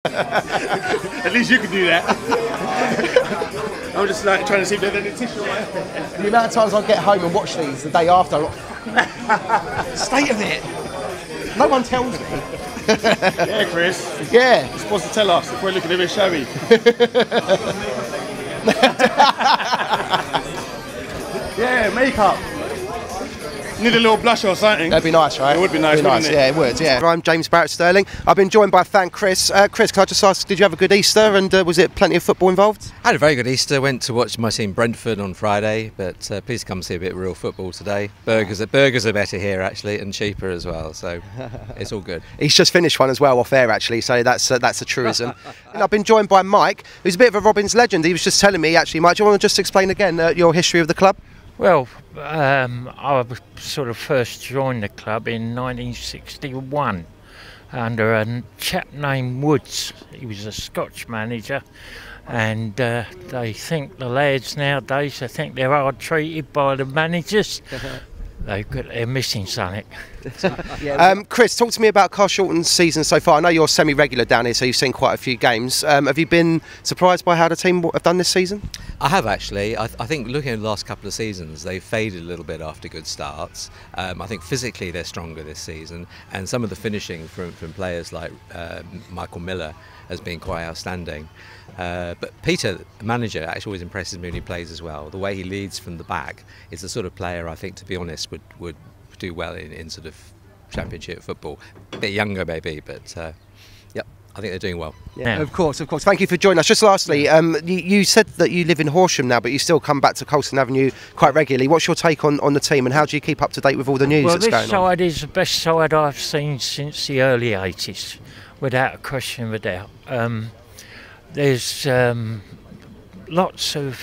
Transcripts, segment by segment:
At least you can do that. I'm just like trying to see if there's any tissue on my head. The amount of times I get home and watch these the day after, I'm like, state of it. No one tells me. Yeah, Chris. Yeah. You're supposed to tell us if we're looking a bit shabby. Yeah, makeup. Need a little blush or something. That'd be nice, right? It would be nice, wouldn't it? Yeah, it would, yeah. I'm James Barrett-Sterling. I've been joined by fan Chris. Chris, can I just ask, did you have a good Easter and was it plenty of football involved? I had a very good Easter. Went to watch my team Brentford on Friday, but please come see a bit of real football today. Burgers are better here actually, and cheaper as well, so it's all good. He's just finished one as well off air actually, so that's a truism. And I've been joined by Mike, who's a bit of a Robins legend. He was just telling me actually, Mike, do you want to just explain again your history of the club? Well, I sort of first joined the club in 1961 under a chap named Woods. He was a Scotch manager, and they think the lads nowadays, I think they're hard treated by the managers. They're missing something. Chris, talk to me about Carshalton's season so far. I know you're semi-regular down here, so you've seen quite a few games. Have you been surprised by how the team have done this season? I have actually. I think looking at the last couple of seasons, they've faded a little bit after good starts. I think physically they're stronger this season, and some of the finishing from players like Michael Miller has been quite outstanding. But Peter, the manager, actually always impresses me when he plays as well. The way he leads from the back is the sort of player I think, to be honest, would do well in sort of championship football. A bit younger maybe, but yep, I think they're doing well. Yeah, of course. Thank you for joining us. Just lastly, you said that you live in Horsham now, but you still come back to Colston Avenue quite regularly. What's your take on the team, and how do you keep up to date with all the news that's going on? Well, this side is the best side I've seen since the early 80s, without a question of a doubt. There's lots of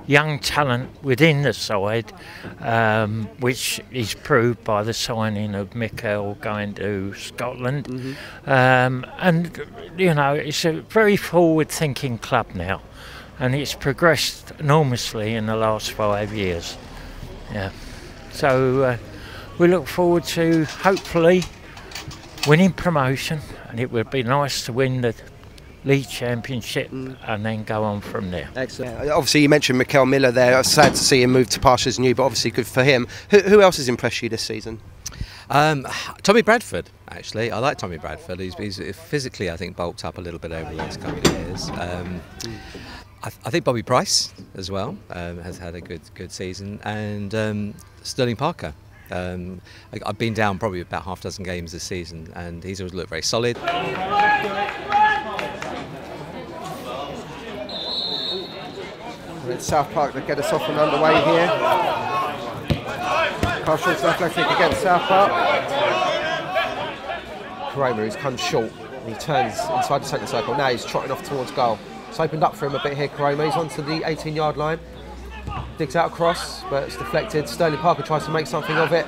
young talent within the side, which is proved by the signing of Mikel going to Scotland. Mm-hmm. And, you know, it's a very forward-thinking club now, and it's progressed enormously in the last 5 years. Yeah. So we look forward to, hopefully, winning promotion, and it would be nice to win the League Championship and then go on from there. Excellent. Obviously, you mentioned Mikel Miller there. Sad to see him move to pastures new, but obviously good for him. Who else has impressed you this season? Tommy Bradford, actually. I like Tommy Bradford. He's physically, I think, bulked up a little bit over the last couple of years. I think Bobby Price as well has had a good season, and Sterling Parker. I've been down probably about half a dozen games this season, and he's always looked very solid. It's South Park to get us off and underway here. Carshalton Athletic against South Park. Koroma, who's come short. He turns inside the second circle. Now he's trotting off towards goal. It's opened up for him a bit here, Koroma. He's onto the 18-yard line. Digs out across, but it's deflected. Sterling Parker tries to make something of it.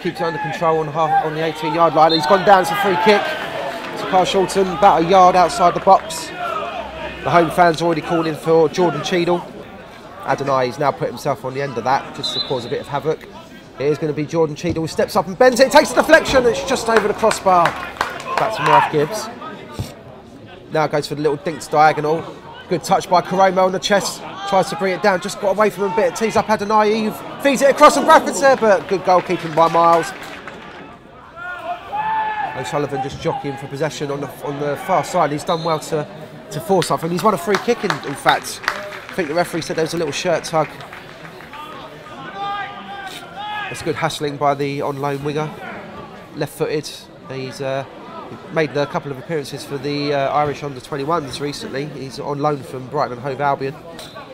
Keeps it under control on the 18-yard line. He's gone down. It's a free kick to Carshalton, about a yard outside the box. The home fans already calling for Jordan Cheadle. Adeniyi's now put himself on the end of that, just to cause a bit of havoc. It is going to be Jordan Cheadle who steps up and bends it. Takes a deflection. It's just over the crossbar. Back to Morath-Gibbs. Now goes for the little dinks diagonal. Good touch by Koroma on the chest. Tries to bring it down. Just got away from him a bit. Tees up Adeniyi. Feeds it across and Bradford's there, but good goalkeeping by Miles. O'Sullivan just jockeying for possession on the far side. He's done well to force something. He's won a free kick in fact. I think the referee said there was a little shirt tug. That's good hassling by the on-loan winger. Left-footed. He's made a couple of appearances for the Irish under-21s recently. He's on loan from Brighton and Hove Albion.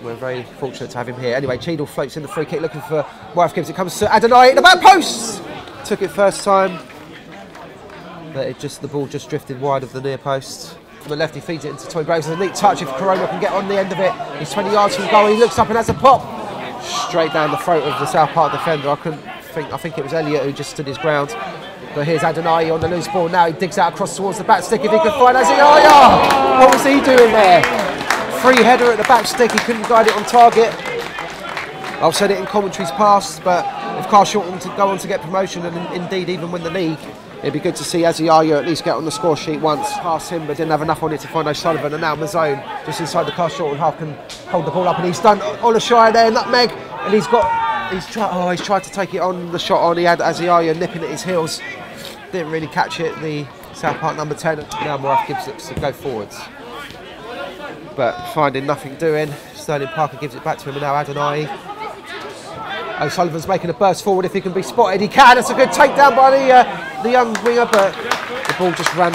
We're very fortunate to have him here. Anyway, Cheadle floats in the free kick looking for Morath-Gibbs. It comes to Adeniyi in the back post! Took it first time, but the ball just drifted wide of the near post. From the left, he feeds it into Tommy Graves. It's a neat touch if Koroma can get on the end of it. He's 20 yards from goal. He looks up and has a pop straight down the throat of the South Park defender. I think it was Elliott who just stood his ground. But here's Adeniyi on the loose ball now. He digs out across towards the back stick if he could find Aziaya. What was he doing there? Free header at the back stick. He couldn't guide it on target. I've said it in commentaries past, but if Carshalton to go on to get promotion and indeed even win the league, It'd be good to see Aziaya at least get on the score sheet once. Pass him, but didn't have enough on it to find O'Sullivan. And now Mazzone, just inside the Carshalton half, can hold the ball up, and he's done Olishaja there, nutmeg, and he's tried to take it on the shot on. He had Aziaya nipping at his heels. Didn't really catch it. The South Park number 10. Now Morath-Gibbs looks to go forwards, but finding nothing doing. Sterling Parker gives it back to him, and now Adeniyi. O'Sullivan's making a burst forward. If he can be spotted, he can. It's a good takedown by the young winger, but the ball just ran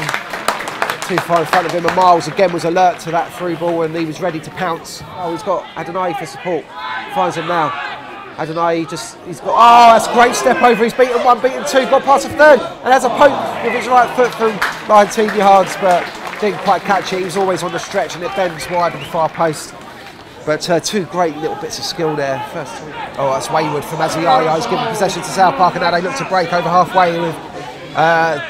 too far in front of him. And Miles again was alert to that through ball, and he was ready to pounce. Oh, he's got Adeniyi for support. Finds him now. Adeniyi he's got, oh, that's a great step over. He's beaten one, beaten two, got past a third, and has a poke with his right foot from 19 yards, but didn't quite catch it. He was always on the stretch, and it bends wide of the far post. But two great little bits of skill there. First, oh, that's wayward from Aziaya. He's given possession to South Park, and now they look to break over halfway with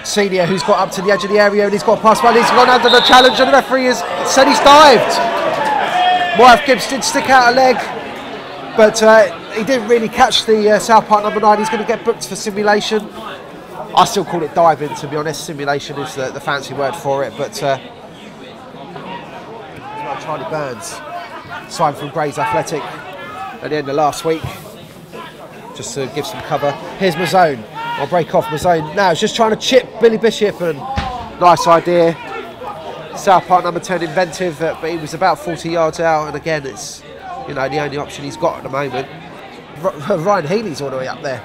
Senior, who's got up to the edge of the area, and he's got past one. He's gone under the challenge, and the referee has said he's dived. Morath-Gibbs did stick out a leg, but he didn't really catch the South Park number 9. He's going to get booked for simulation. I still call it diving, to be honest. Simulation is the fancy word for it, but Charlie Burns signed from Grays Athletic at the end of last week, just to give some cover. Here's Mazzone. I'll break off Mazzone now. He's just trying to chip Billy Bishop, and nice idea. South Park number 10 inventive, but he was about 40 yards out, and again, it's the only option he's got at the moment. Ryan Healy's all the way up there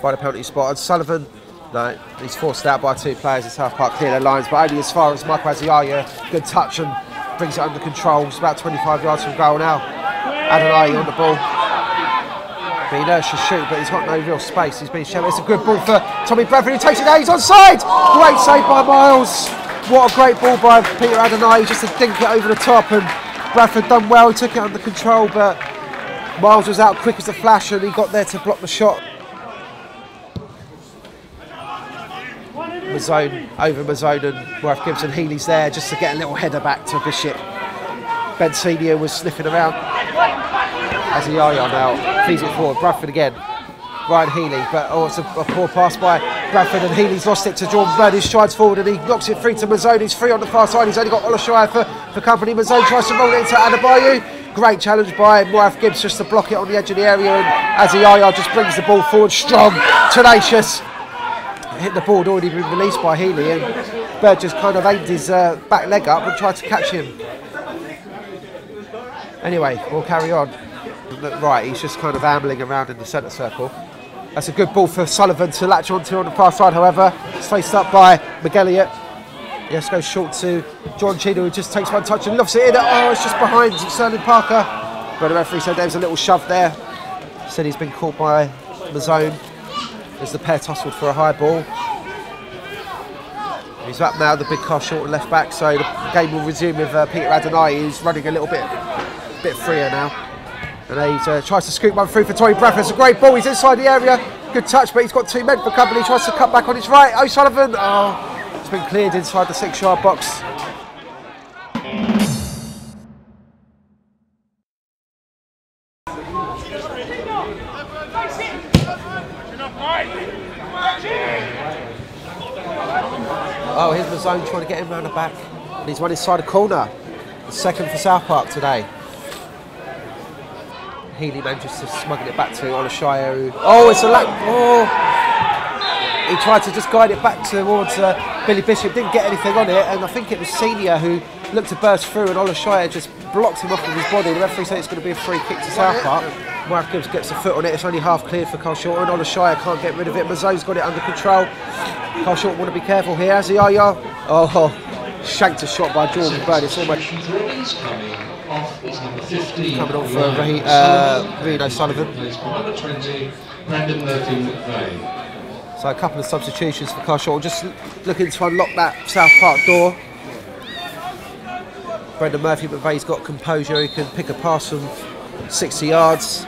by the penalty spot. And Sullivan, no, he's forced out by two players. It's South Park clear their lines, but only as far as Michael Aziaya. Good touch and brings it under control. It's about 25 yards from goal now. Adeniyi on the ball. Being urged to shoot, but he's got no real space. He's been shown. It's a good ball for Tommy Bradford, who takes it down. He's onside. Great save by Miles. What a great ball by Peter Adeniyi, just to dink it over the top, and Bradford done well. He took it under control, but Miles was out quick as a flash, and he got there to block the shot. Mazzone over Mazzone, and Morath-Gibbs and Healy's there just to get a little header back to Bishop. Ben Senior was sniffing around. Aziaya now feeds it forward. Bradford again. Ryan Healy, but it's a poor pass by Bradford, and Healy's lost it to Jordan Bird, who strides forward and he knocks it free to Mazzone. He's free on the far side. He's only got Olishaja for company. Mazzone tries to roll it into Adebayo. Great challenge by Morath-Gibbs just to block it on the edge of the area, and Aziaya just brings the ball forward strong, tenacious. Hit the ball, had already been released by Healy, and Bird just kind of aimed his back leg up and tried to catch him. Anyway, we'll carry on. Right, he's just kind of ambling around in the centre circle. That's a good ball for Sullivan to latch onto on the far side, however. It's faced up by McElliott. Yes, goes short to John Cheadle, who just takes one touch and lofts it in. Oh, it's just behind Sterling Parker. But the referee said there was a little shove there. Said he's been caught by Mazzone as the pair tussled for a high ball. He's up now, the big Carshalton left back, so the game will resume with Peter Adeniyi, who's running a little bit freer now. And he tries to scoop one through for Tommy Bradford. It's a great ball, he's inside the area. Good touch, but he's got two men for company. He tries to cut back on his right. O'Sullivan, it's been cleared inside the 6-yard box. Oh, here's Mazzone trying to get him round the back. And he's won inside a corner. The second for South Park today. Healy manages to smuggle it back to Olishaja. It's a lack. He tried to just guide it back towards Billy Bishop, didn't get anything on it, and I think it was Senior who looked to burst through, and Olishaja just blocked him off with his body. The referee said it's going to be a free kick to South Park. Morath-Gibbs gets a foot on it. It's only half cleared for Carshalton. Olishaja can't get rid of it. Mazzone's got it under control. Carshalton want to be careful here. Aziaya. Shanked a shot by Jordan Bird. It's almost coming on for Rian O'Sullivan. So a couple of substitutions for Carshalton, just looking to unlock that South Park door. Brendan Murphy-McVey's got composure. He can pick a pass from 60 yards.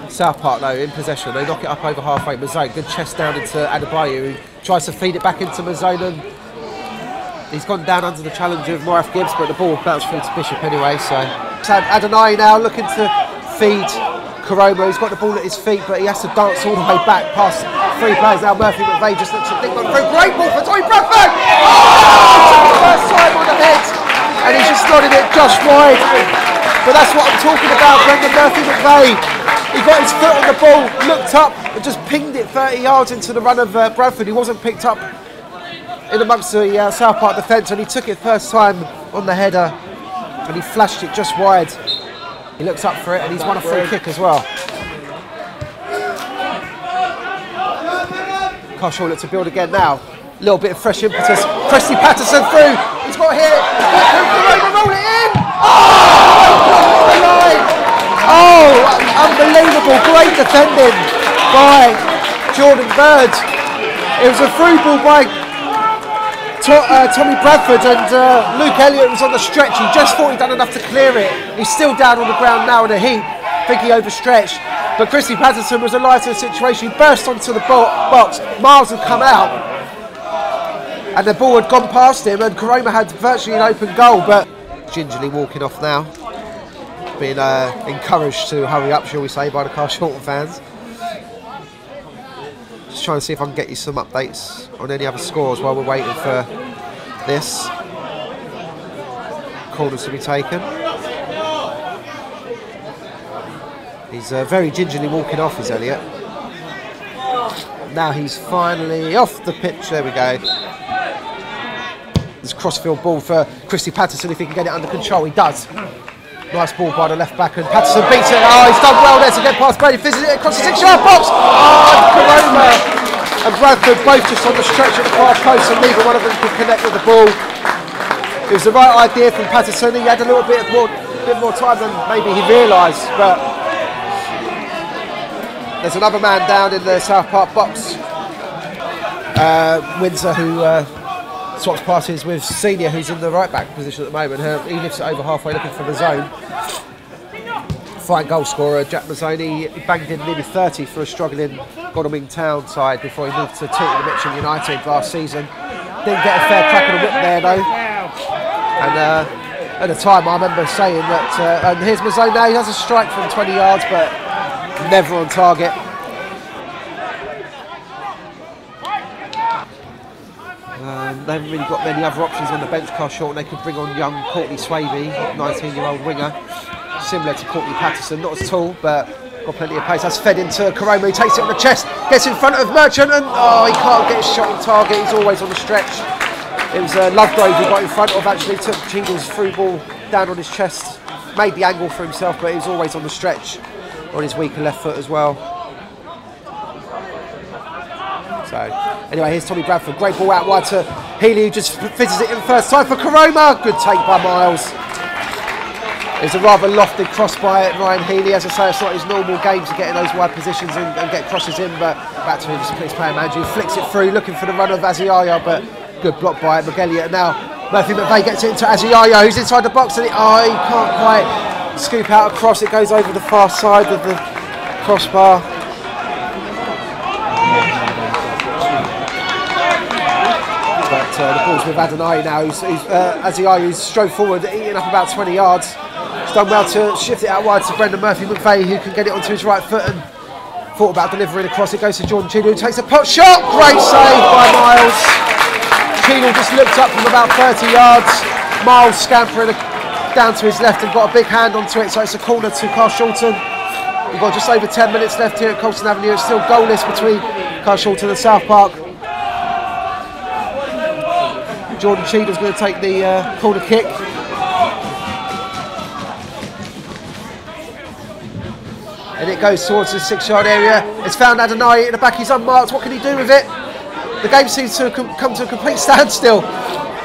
South Park though in possession, they knock it up over halfway. Mazzone, good chest down into Adebayo, who tries to feed it back into Mazzone. He's gone down under the challenge of Morath-Gibbs, but the ball bounced through to Bishop anyway. So Adeniyi now looking to feed Koroma, he's got the ball at his feet, but he has to dance all the way back past 3 players. Now Murphy-McVey just looks at Dick through. Great ball for Tommy Bradford! Oh! First time on the head, and he's just nodded it just wide. But that's what I'm talking about, Brendan Murphy-McVey. He got his foot on the ball, looked up, and just pinged it 30 yards into the run of Bradford. He wasn't picked up in amongst the South Park defence, and he took it first time on the header, and he flashed it just wide. He looks up for it, and he's won a free kick as well. Carshalton look to build again now. A little bit of fresh impetus. Christie Pattisson through. He's got here. Roll it in. Oh, the line. Oh, unbelievable! Great defending by Jordan Bird. It was a through ball by Tommy Bradford, and Luke Elliott was on the stretch. He just thought he'd done enough to clear it. He's still down on the ground now in a heap. I think he overstretched. But Christie Pattisson was alive to the situation. He burst onto the box. Miles had come out, and the ball had gone past him, and Koroma had virtually an open goal. But gingerly walking off now, being encouraged to hurry up, shall we say, by the Carshalton fans. Just trying to see if I can get you some updates on any other scores while we're waiting for this. Corners to be taken. He's very gingerly walking off, is Elliott. Now he's finally off the pitch. There we go. This crossfield ball for Christie Pattisson. If he can get it under control, he does. Nice ball by the left back, and Pattisson beats it. Oh, he's done well there to get past Brady. Fizzes it across the 6-yard box. Oh, Koroma and Bradford both just on the stretch at the far post, and neither one of them could connect with the ball. It was the right idea from Pattisson. He had a little bit more time than maybe he realised, but there's another man down in the South Park box. Windsor, who swaps passes with Senior, who's in the right back position at the moment. He lifts it over halfway looking for the zone. Fine goal scorer Jack Mazzoni. He banged in nearly 30 for a struggling Godalming Town side before he moved to Tilton Mitchell United last season. Didn't get a fair crack of the whip there though. And at the time I remember saying that, and here's Mazzoni now, he has a strike from 20 yards but never on target. They haven't really got many other options on the bench. Carshalton, they could bring on young Courtney Swaby, 19-year-old winger, similar to Courtney Pattisson, not as tall but got plenty of pace. That's fed into Koroma, he takes it on the chest, gets in front of Merchant, and oh, he can't get his shot on target. He's always on the stretch. It was Lovegrove who got in front of, actually took Cheadle's through ball down on his chest, made the angle for himself, but he was always on the stretch on his weaker left foot as well. So anyway, here's Tommy Bradford, great ball out wide to Healy, who just fizzes it in first time for Koroma. Good take by Miles. It was a rather lofted cross by Ryan Healy. As I say, it's not his normal game to get in those wide positions and get crosses in, but back to his player manager, who flicks it through, looking for the run of Aziaya, but good block by McGelliot. Now Murphy-McVey gets it into Aziaya, who's inside the box, and he can't quite scoop out a cross. It goes over the far side of the crossbar. But the ball's with Adeniyi now, Aziaya, who's strode forward, eating up about 20 yards. He's done well to shift it out wide to Brendan Murphy-McVey, who can get it onto his right foot, and thought about delivering across. It goes to Jordan Cheadle, who takes a pot shot. Great save by Miles. Cheadle just looked up from about 30 yards. Miles scampering down to his left and got a big hand onto it, so it's a corner to Carshalton. We've got just over 10 minutes left here at Colston Avenue. It's still goalless between Carshalton and South Park. Jordan Cheadle's going to take the corner kick. And it goes towards the 6-yard area. It's found Adeniyi in the back, he's unmarked. What can he do with it? The game seems to have come to a complete standstill.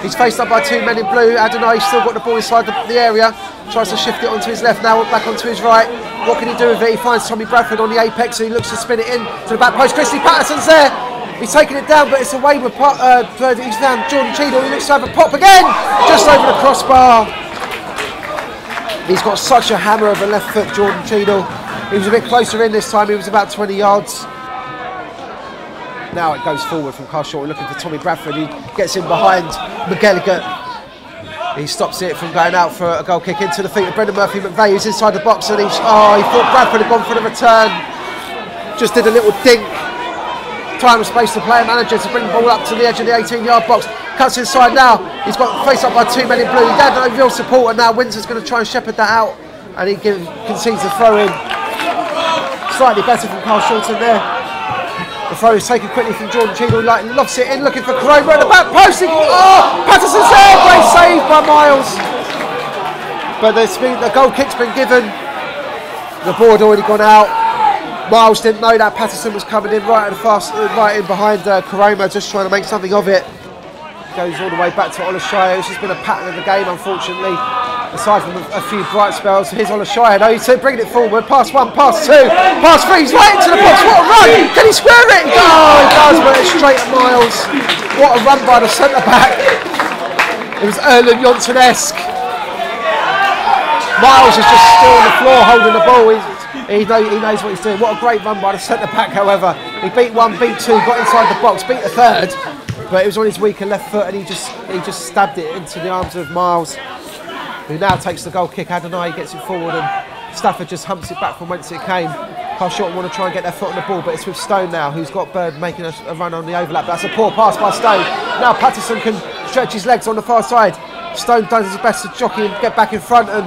He's faced up by 2 men in blue. Adeniyi's still got the ball inside the area. Tries to shift it onto his left, now back onto his right. What can he do with it? He finds Tommy Bradford on the apex, and he looks to spin it in to the back post. Christie Pattison's there. He's taking it down, but it's a wayward pot. He's found Jordan Cheadle. He looks to have a pop again, just over the crossbar. He's got such a hammer of a left foot, Jordan Cheadle. He was a bit closer in this time. He was about 20 yards. Now it goes forward from Carshalton, looking for Tommy Bradford. He gets in behind McGelligan. He stops it from going out for a goal kick into the feet of Brendan Murphy-McVey, who's inside the box, and he thought Bradford had gone for the return. Just did a little dink. Time and space to play a manager to bring the ball up to the edge of the 18-yard box. Cuts inside now. He's got faced up by two men in blue. He had no real support, and now Windsor's going to try and shepherd that out, and he concedes the throw in. Slightly better from Carshalton there. The throw is taken quickly from Jordan Cheadle, lofts it in, looking for Koroma at the back post. Pattisson's there, great save by Miles. But the goal kick's been given. The ball had already gone out. Miles didn't know that Pattisson was coming in right in behind Koroma, just trying to make something of it. Goes all the way back to Olishaja. This has been a pattern of the game, unfortunately. Aside from a few bright spells, here's Olishaja though. He's bringing it forward. Pass one, pass two, pass three. He's right into the box. What a run! Can he square it? Oh, he does, but it's straight at Miles. What a run by the centre back. It was Erlen Johnson-esque. Miles is just still on the floor holding the ball. He knows what he's doing. What a great run by the centre back, however. He beat one, beat two, got inside the box, beat a third, but it was on his weaker left foot, and he just stabbed it into the arms of Miles, who now takes the goal kick. Adeniyi gets it forward, and Stafford just humps it back from whence it came. Carshalton want to try and get their foot on the ball, but it's with Stone now, who's got Bird making a run on the overlap. That's a poor pass by Stone. Now Pattisson can stretch his legs on the far side. Stone does his best to jockey and get back in front, and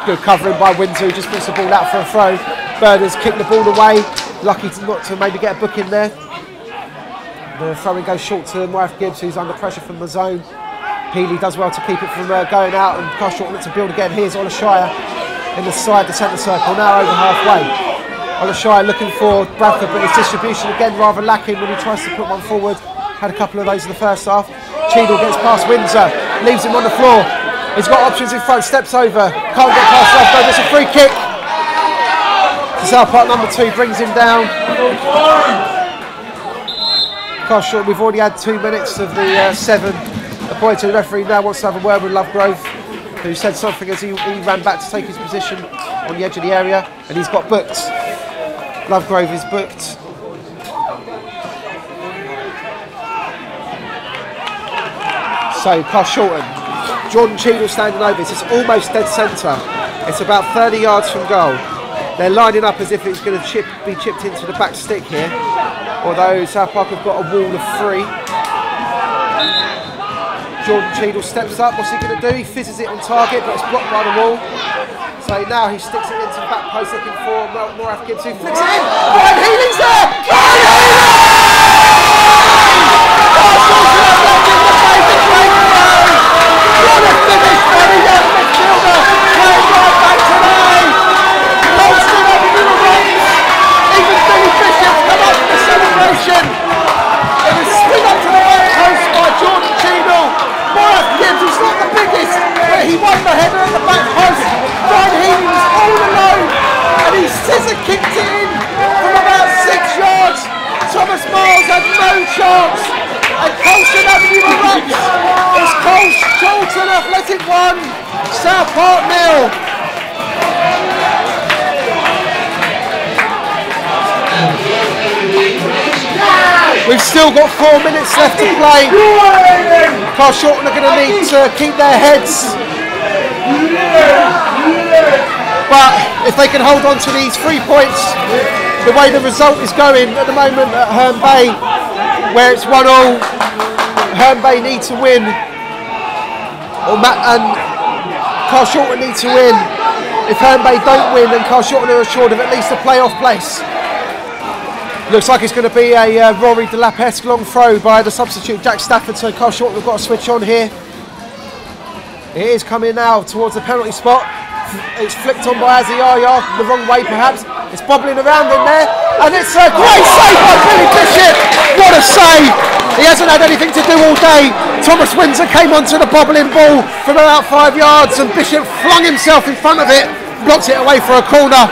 good covering by Windsor, who just puts the ball out for a throw. Bird has kicked the ball away, lucky not to maybe get a book in there. The throw-in goes short to Morath-Gibbs, who's under pressure from the zone. Healy does well to keep it from going out, and Carshalton looks to build again. Here's Olishaja in the centre circle, now over halfway. Olishaja looking for Bradford, but his distribution again rather lacking when he tries to put one forward. Had a couple of those in the first half. Cheadle gets past Windsor, leaves him on the floor. He's got options in front, steps over, can't get past left, though. It's a free kick. South Park number 2 brings him down. Carshalton, we've already had 2 minutes of the 7. Appointed to the referee now wants to have a word with Lovegrove, who said something as he ran back to take his position on the edge of the area, and he's got booked. Lovegrove is booked. So Carshalton, Jordan Cheadle standing over this. It's almost dead centre. It's about 30 yards from goal. They're lining up as if it's going to be chipped into the back stick here, although South Park have got a wall of 3. Jordan Cheadle steps up. What's he going to do? He fizzes it on target, but it's blocked by the wall. So now he sticks it into the back post looking for Morath-Gibbs, who flicks it in. Ryan Healy's there! Ryan Healy! What a finish by the young midfielder! Playing right back today! Bolstered up in the runs! Even Billy Bishop's come up with the celebration! It was spin up to the right post by Jordan Cheadle. Morath-Gibbs, who's not the biggest, but he won the header at the back post. Ryan Healy was all alone, and he scissor kicked it in from about 6 yards. Thomas Miles had no chance, and Colston Avenue erupts. It's Carshalton Athletic 1, South Park 0. We've still got 4 minutes left to play. Carshalton are going to need to keep their heads. But if they can hold on to these 3 points, the way the result is going at the moment at Herne Bay, where it's 1-1, Herne Bay need to win, and Carshalton need to win. If Herne Bay don't win, then Carshalton are assured of at least a playoff place. Looks like it's going to be a Rory Delap-esque long throw by the substitute Jack Stafford, so Carshalton have got to switch on here. It is coming now towards the penalty spot. It's flicked on by Aziaya, the wrong way perhaps. It's bobbling around in there, and it's a great save by Billy Bishop. What a save! He hasn't had anything to do all day. Thomas Windsor came onto the bobbling ball from about 5 yards, and Bishop flung himself in front of it, blocked it away for a corner.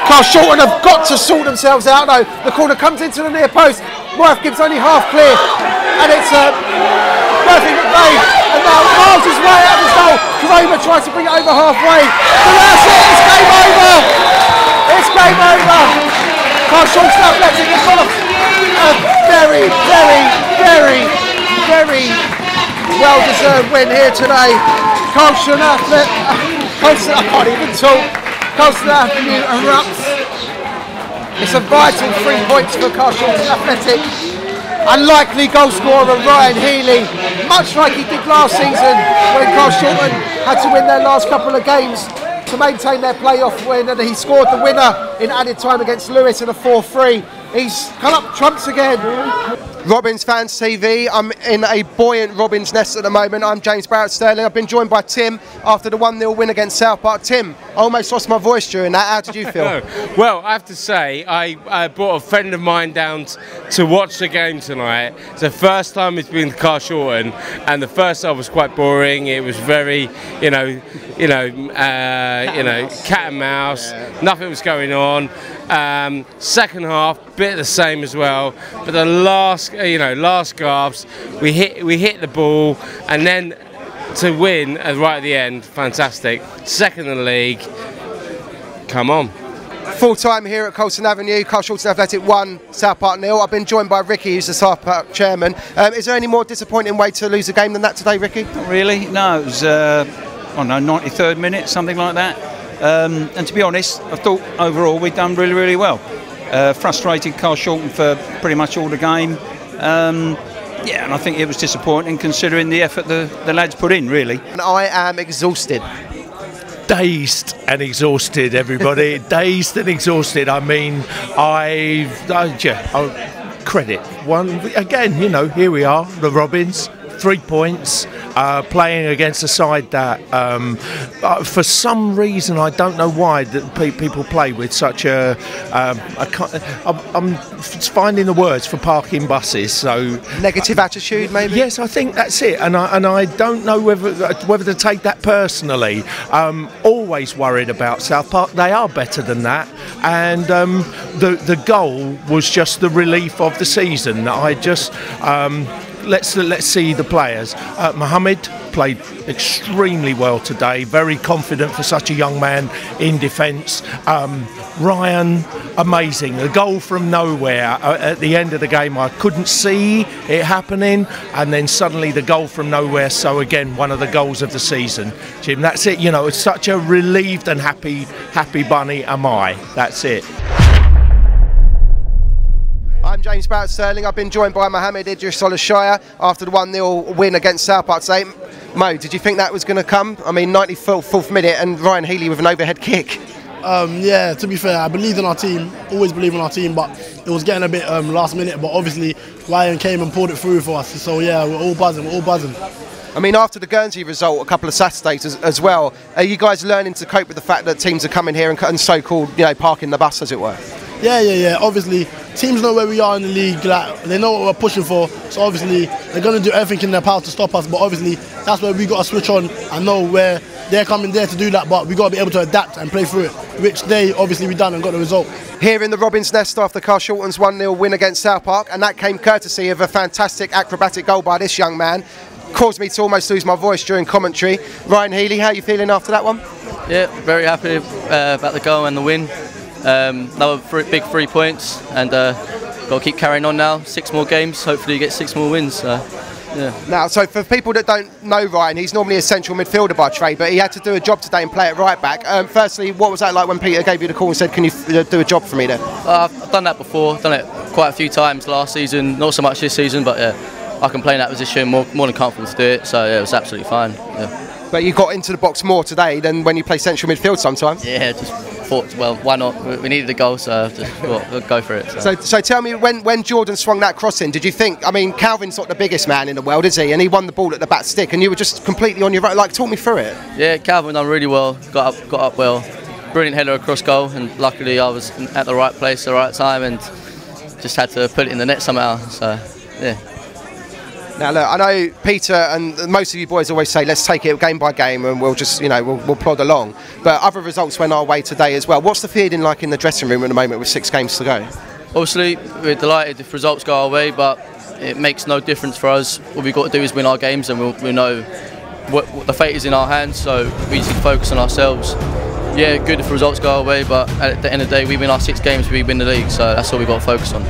Carshalton have got to sort themselves out though. The corner comes into the near post. Morath-Gibbs only half clear, and it's Murphy-McVey, and now Miles is right out of his goal. Koroma tries to bring it over halfway, but that's it. It's game over. It's game over. Carshalton Athletic have got a very, very, very, very well-deserved win here today. Carshalton Athletic, I can't even talk. Carshalton Avenue erupts. It's a vital 3 points for Carshalton Athletic. Unlikely goal scorer Ryan Healy, much like he did last season when Carshalton had to win their last couple of games to maintain their playoff win, and he scored the winner in added time against Lewis in a 4-3. He's come up trumps again. Robins Fans TV, I'm in a buoyant Robins nest at the moment. I'm James Barrett-Sterling. I've been joined by Tim after the 1-0 win against South Park. Tim, I almost lost my voice during that. How did you feel? Well, I have to say, I brought a friend of mine down to watch the game tonight. It's the first time it's been to Carshalton, and the first half was quite boring. It was very, cat and mouse. Yeah. Nothing was going on. Second half, bit of the same as well. But the last gasps, we hit the ball, and then to win right at the end, fantastic. Second in the league, come on. Full time here at Carshalton Avenue, Carshalton Athletic 1, South Park 0. I've been joined by Ricky, who's the South Park chairman. Is there any more disappointing way to lose a game than that today, Ricky? Not really, no. It was, 93rd minute, something like that. And to be honest, I thought overall we'd done really, really well. Frustrated Carshalton for pretty much all the game. And I think it was disappointing considering the effort the lads put in, really. And I am exhausted. Dazed and exhausted, everybody. Dazed and exhausted. I mean, credit. One, again, here we are, the Robins. 3 points, playing against a side that, for some reason, I don't know why, that people play with such a. I'm finding the words for parking buses. So negative attitude, maybe. Yes, I think that's it, and I don't know whether to take that personally. Always worried about South Park. They are better than that, and the goal was just the relief of the season. I just. Let's see the players. Mohammed played extremely well today, very confident for such a young man in defence. Ryan, amazing. A goal from nowhere. At the end of the game, I couldn't see it happening, and then suddenly the goal from nowhere. So again, one of the goals of the season. Jim, that's it. It's such a relieved and happy bunny am I. That's it. I'm James Barrett-Sterling. I've been joined by Mohamed Idris Olishaja after the 1-0 win against South Park today. Mo, did you think that was going to come? I mean, 94th minute and Ryan Healy with an overhead kick. Yeah, to be fair, I believed in our team, always believe in our team, but it was getting a bit last minute. But obviously, Ryan came and pulled it through for us. So yeah, we're all buzzing. I mean, after the Guernsey result a couple of Saturdays as well, are you guys learning to cope with the fact that teams are coming here and so-called, parking the bus, as it were? Yeah. Obviously, teams know where we are in the league. Like, they know what we're pushing for. So obviously, they're going to do everything in their power to stop us. But obviously, that's where we got to switch on and know where they're coming there to do that. But we got to be able to adapt and play through it, which they obviously we done and got the result. Here in the Robins Nest after Carshalton's 1-0 win against South Park, and that came courtesy of a fantastic acrobatic goal by this young man. Caused me to almost lose my voice during commentary. Ryan Healy, how are you feeling after that one? Yeah, very happy about the goal and the win. Another big 3 points, and got to keep carrying on now. 6 more games, hopefully get 6 more wins. Yeah. Now, so for people that don't know Ryan, he's normally a central midfielder by trade, but he had to do a job today and play at right back. Firstly, what was that like when Peter gave you the call and said, can you do a job for me there? I've done that before, done it quite a few times last season, not so much this season, but yeah, I can play in that position, more than comfortable to do it, so yeah, it was absolutely fine. Yeah. But you got into the box more today than when you play central midfield sometimes? Yeah, just thought, well, why not? We needed a goal, so just thought, we'll go for it. So tell me, when Jordan swung that cross in, did you think, I mean, Calvin's not the biggest man in the world, is he? And he won the ball at the back stick, and you were just completely on your right. Like, talk me through it. Yeah, Calvin done really well, got up well. Brilliant header across goal, and luckily I was at the right place at the right time and just had to put it in the net somehow, so yeah. Now look, I know Peter and most of you boys always say let's take it game by game and we'll just, we'll plod along. But other results went our way today as well. What's the feeling like in the dressing room at the moment with 6 games to go? Obviously, we're delighted if results go our way, but it makes no difference for us. All we've got to do is win our games, and we'll know what the fate is in our hands, so we just need to focus on ourselves. Yeah, good if results go our way, but at the end of the day, we win our 6 games, we win the league, so that's all we've got to focus on.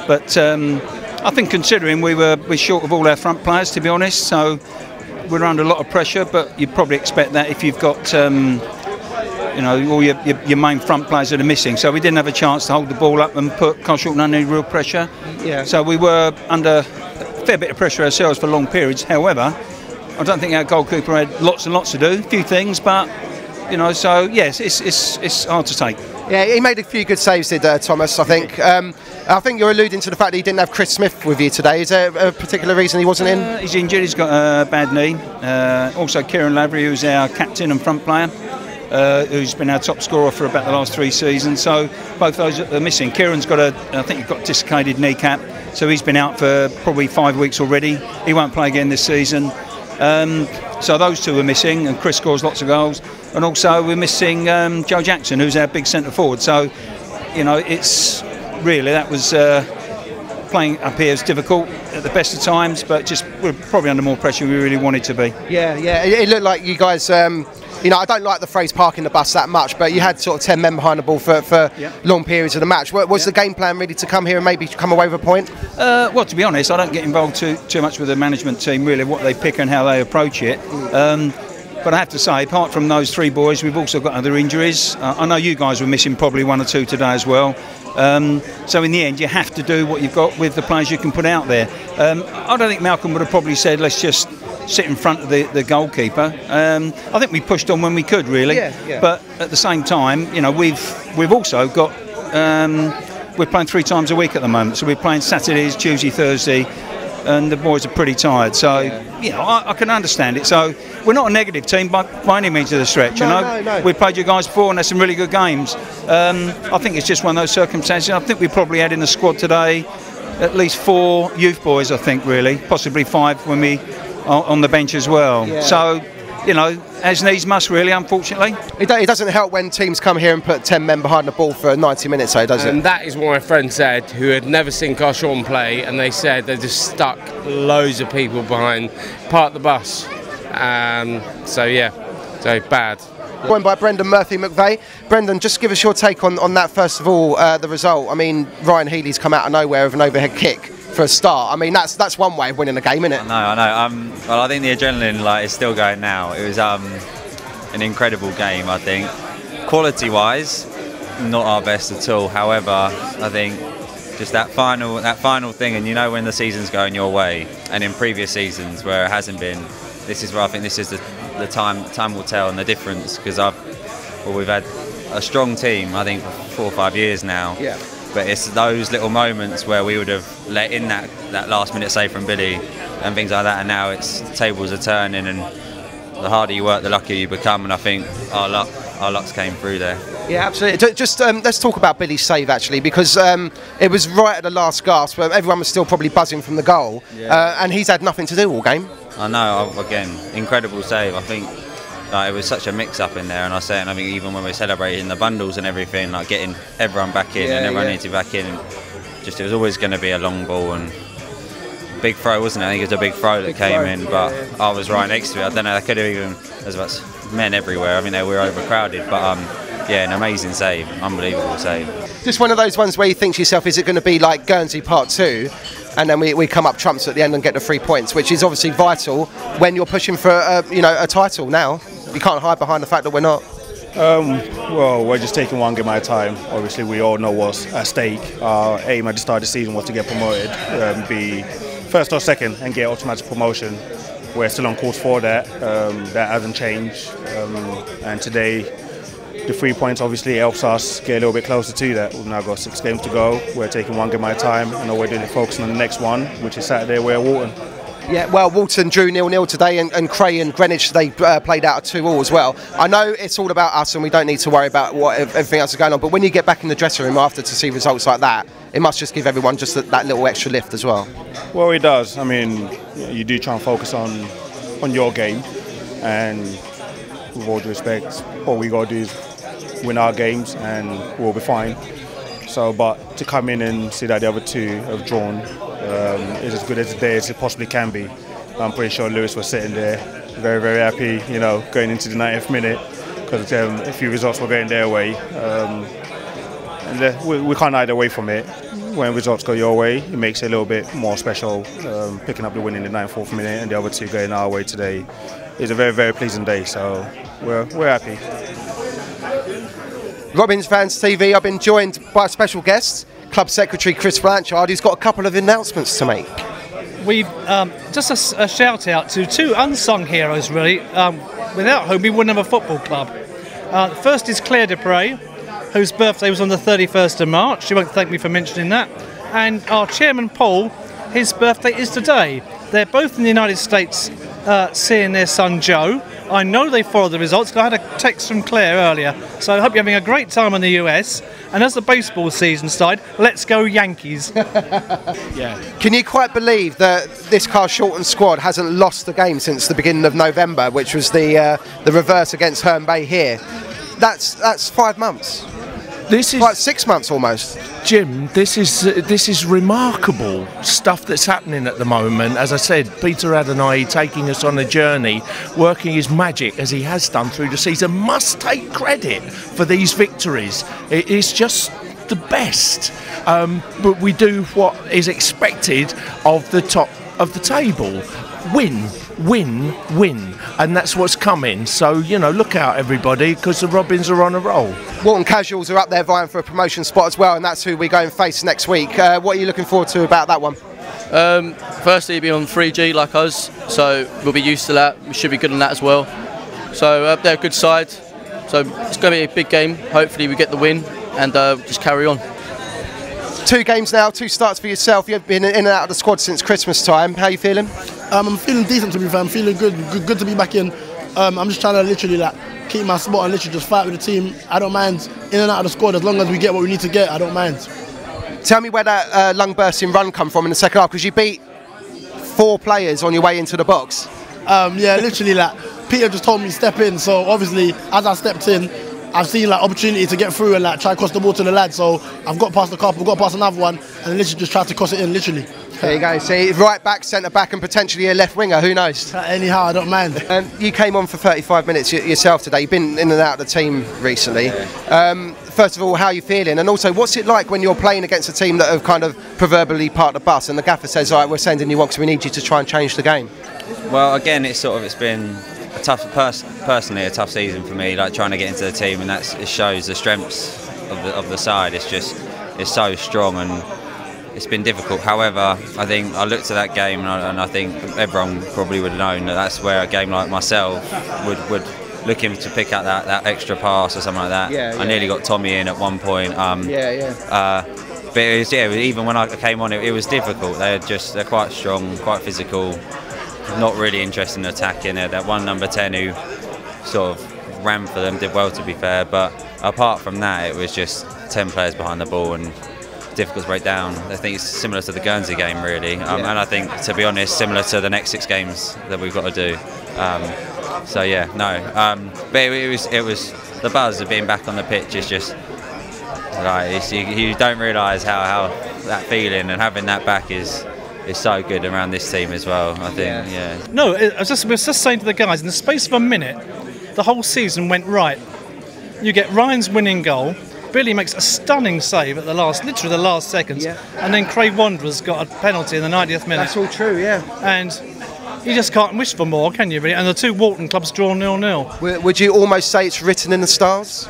But I think considering we're short of all our front players, to be honest, so we're under a lot of pressure. But you'd probably expect that if you've got all your main front players that are missing. So we didn't have a chance to hold the ball up and put Carshalton under any real pressure. Yeah. So we were under a fair bit of pressure ourselves for long periods. However, I don't think our goalkeeper had lots and lots to do, a few things, but so yes, it's hard to take. Yeah, he made a few good saves, did Thomas, I think. I think you're alluding to the fact that he didn't have Chris Smith with you today. Is there a particular reason he wasn't in? He's injured, he's got a bad knee. Also Kieran Lavery, who's our captain and front player, who's been our top scorer for about the last 3 seasons. So both those are missing. Kieran's got I think he's got a dislocated kneecap, so he's been out for probably 5 weeks already. He won't play again this season. So those two are missing, and Chris scores lots of goals. And also we're missing Joe Jackson, who's our big centre forward. So, it's really, that was playing up here is difficult at the best of times, but just we're probably under more pressure than we really wanted to be. Yeah, it looked like you guys, I don't like the phrase parking the bus that much, but you had sort of 10 men behind the ball for long periods of the match. Was the game plan really to come here and maybe come away with a point? Well, to be honest, I don't get involved too much with the management team, really, what they pick and how they approach it. But I have to say, apart from those 3 boys, we've also got other injuries. I know you guys were missing probably 1 or 2 today as well. So in the end, you have to do what you've got with the players you can put out there. I don't think Malcolm would have probably said, let's just sit in front of the goalkeeper. I think we pushed on when we could, really. Yeah. But at the same time, we've also got we're playing 3 times a week at the moment. So we're playing Saturdays, Tuesday, Thursday, and the boys are pretty tired. So I can understand it. So we're not a negative team by any means of the stretch. No. We've played you guys before and had some really good games. I think it's just one of those circumstances. I think we probably had in the squad today at least 4 youth boys, I think, really, possibly 5 when we are on the bench as well. Yeah. So, as needs must, really, unfortunately. It doesn't help when teams come here and put 10 men behind the ball for 90 minutes, though, does it? And that is what my friend said, who had never seen Carshalton play, and they said they just stuck loads of people behind, parked the bus. So bad. Joined by Brendan Murphy-McVey. Brendan, just give us your take on that, first of all, the result. I mean, Ryan Healy's come out of nowhere with an overhead kick for a start. I mean, that's one way of winning a game, isn't it? I know. Well, I think the adrenaline is still going now. It was an incredible game, I think. Quality-wise, not our best at all. However, I think just that final thing, and when the season's going your way, and in previous seasons where it hasn't been, this is where I think this is the time will tell and the difference, because we've had a strong team, I think, for 4 or 5 years now. Yeah. But it's those little moments where we would have let in that last minute save from Billy and things like that, and now tables are turning, and the harder you work, the luckier you become, and I think our lucks came through there. Yeah, absolutely. Just let's talk about Billy's save, actually, because it was right at the last gasp, where everyone was still probably buzzing from the goal, and he's had nothing to do all game. I know, again, incredible save. I think it was such a mix-up in there, and I think even when we're celebrating the bundles and everything, getting everyone back in and everyone needed back in, it was always going to be a long ball and big throw, wasn't it? I think it was a big throw that came in, but I was right next to it. I don't know, I could have even, there's about men everywhere. I mean, we were overcrowded, but an amazing save, unbelievable save. Just one of those ones where you think to yourself, is it going to be like Guernsey Part 2, and then we come up trumps at the end and get the 3 points, which is obviously vital when you're pushing for a title now. You can't hide behind the fact that we're not. Well, we're just taking one game at a time. Obviously, we all know what's at stake. Our aim at the start of the season was to get promoted, be first or second, and get automatic promotion. We're still on course for that. That hasn't changed. And today, the 3 points obviously helps us get a little bit closer to that. We've now got 6 games to go. We're taking one game at a time, and all we're doing is focusing on the next one, which is Saturday. We're at Walton. Yeah, well, Walton drew 0-0 today, and Cray and Greenwich, they played out a 2-2 as well. I know it's all about us and we don't need to worry about what everything else is going on, but when you get back in the dressing room after to see results like that, it must just give everyone just that little extra lift as well. Well, it does. I mean, you do try and focus on your game, and with all due respect, all we got to do is win our games and we'll be fine. So, but to come in and see that the other 2 have drawn is as good as today as it possibly can be. I'm pretty sure Lewis was sitting there very, very happy, going into the 90th minute, because a few results were going their way. And we can't hide away from it. when results go your way, it makes it a little bit more special. Picking up the win in the 94th minute and the other two going our way today is a very, very pleasing day. So we're happy. Robins Fans TV, I've been joined by a special guest, Club Secretary Chris Blanchard, who's got a couple of announcements to make. We've just a shout out to two unsung heroes, really, without whom we wouldn't have a football club. The first is Claire Dupre, whose birthday was on the 31st of March. She won't thank me for mentioning that. And our chairman, Paul, his birthday is today. They're both in the United States seeing their son Joe. I know they followed the results because I had a text from Claire earlier. So I hope you're having a great time in the US. And as the baseball season started, let's go Yankees. Yeah. Can you quite believe that this Carshalton squad hasn't lost the game since the beginning of November, which was the reverse against Herne Bay here? That's 5 months. This is like 6 months almost. Jim, this is remarkable stuff that's happening at the moment. As I said, Peter Adeniyi taking us on a journey, working his magic as he has done through the season, must take credit for these victories. It is just the best. But we do what is expected of the top of the table. Win, win, win, and that's what's coming. So, you know, look out everybody, because the Robins are on a roll. Walton Casuals are up there vying for a promotion spot as well, and that's who we go and face next week. What are you looking forward to about that one? Firstly, be on 3G like us, so we'll be used to that. We should be good on that as well. So they're a good side, so it's going to be a big game. Hopefully we get the win and just carry on. 2 games now, 2 starts for yourself. You've been in and out of the squad since Christmas time. How are you feeling? I'm feeling decent, to be fair. I'm feeling good to be back in. I'm just trying to literally keep my spot and literally just fight with the team. I don't mind in and out of the squad as long as we get what we need to get. I don't mind. Tell me where that lung bursting run come from in the second half, because you beat 4 players on your way into the box. Yeah, literally Peter just told me step in. So obviously, as I stepped in, I've seen opportunity to get through and try to cross the ball to the lads. So I've got past the couple, got past another one, and literally just tried to cross it in, literally. There you go. See, right back, centre back, and potentially a left winger. Who knows? Anyhow, I don't mind. You came on for 35 minutes yourself today. You've been in and out of the team recently. First of all, how are you feeling? And also, what's it like when you're playing against a team that have kind of proverbially parked the bus, and the gaffer says, "All right, we're sending you on because we need you to try and change the game"? Well, again, it's been a tough, personally, a tough season for me. Trying to get into the team, and it shows the strengths of the side. It's so strong, and it's been difficult. However, I think I looked at that game, and I think everyone probably would have known that's where a game like myself would looking to pick out that extra pass or something like that. Yeah. I nearly got Tommy in at one point. But it was, even when I came on, it was difficult. They're quite strong, quite physical, not really interested in attacking. That one number 10 who sort of ran for them did well, to be fair. But apart from that, it was just 10 players behind the ball and difficult to break down. I think it's similar to the Guernsey game, really, and I think, to be honest, similar to the next 6 games that we've got to do. But it was the buzz of being back on the pitch is just you don't realise how that feeling and having that back is so good around this team as well. I think, yeah. No, I was just saying to the guys, in the space of a minute, the whole season went right. You get Ryan's winning goal. Billy makes a stunning save at literally the last seconds, and then Craig Wanderer's got a penalty in the 90th minute. That's all true, yeah. And you just can't wish for more, can you, really? And the 2 Walton clubs draw 0-0. Would you almost say it's written in the stars?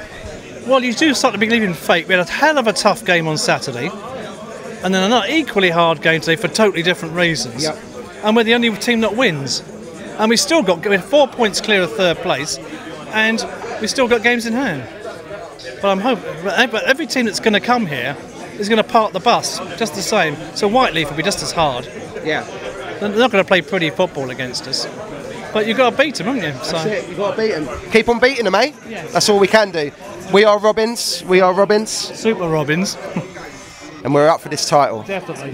Well, you do start to believe in fate. We had a hell of a tough game on Saturday, and then another equally hard game today for totally different reasons. Yep. And we're the only team that wins. And we're 4 points clear of 3rd place, and we've still got games in hand. But I'm hoping, but every team that's going to come here is going to park the bus just the same. So Whyteleafe will be just as hard. Yeah. They're not going to play pretty football against us. But you've got to beat them, haven't you? That's it. You've got to beat them. Keep on beating them, eh? Yes. That's all we can do. We are Robins. We are Robins. Super Robins. And we're up for this title. Definitely.